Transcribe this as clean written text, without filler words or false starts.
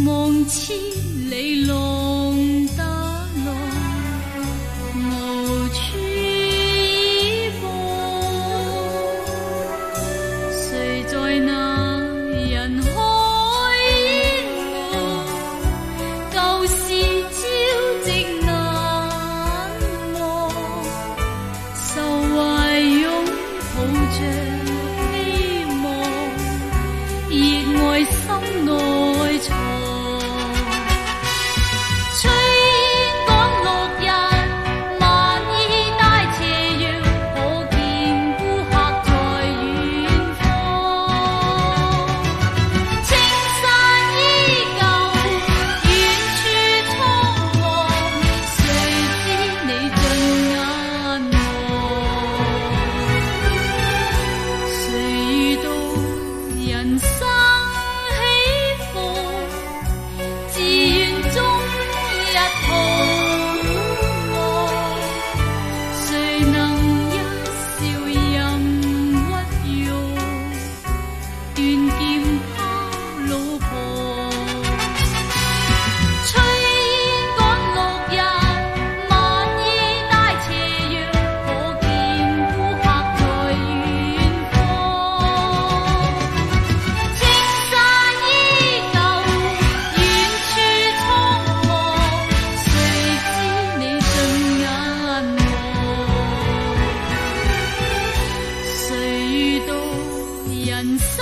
望千里浪打浪，無處依傍。誰在那人海淹沒？舊事朝夕難忘，愁懷擁抱着希望，熱愛心內藏。炊煙趕路人，晚衣帶斜陽，可見顧客在遠方。青山依舊，遠處蒼茫，誰知你盡眼望？誰遇到人生起伏，自願終日同望。誰能一笑任屈辱，斷劍拋路旁。炊煙趕路人，晚衣帶斜陽，可見顧客在遠方。青山依舊，遠處蒼茫，誰知你盡眼望？誰遇到人生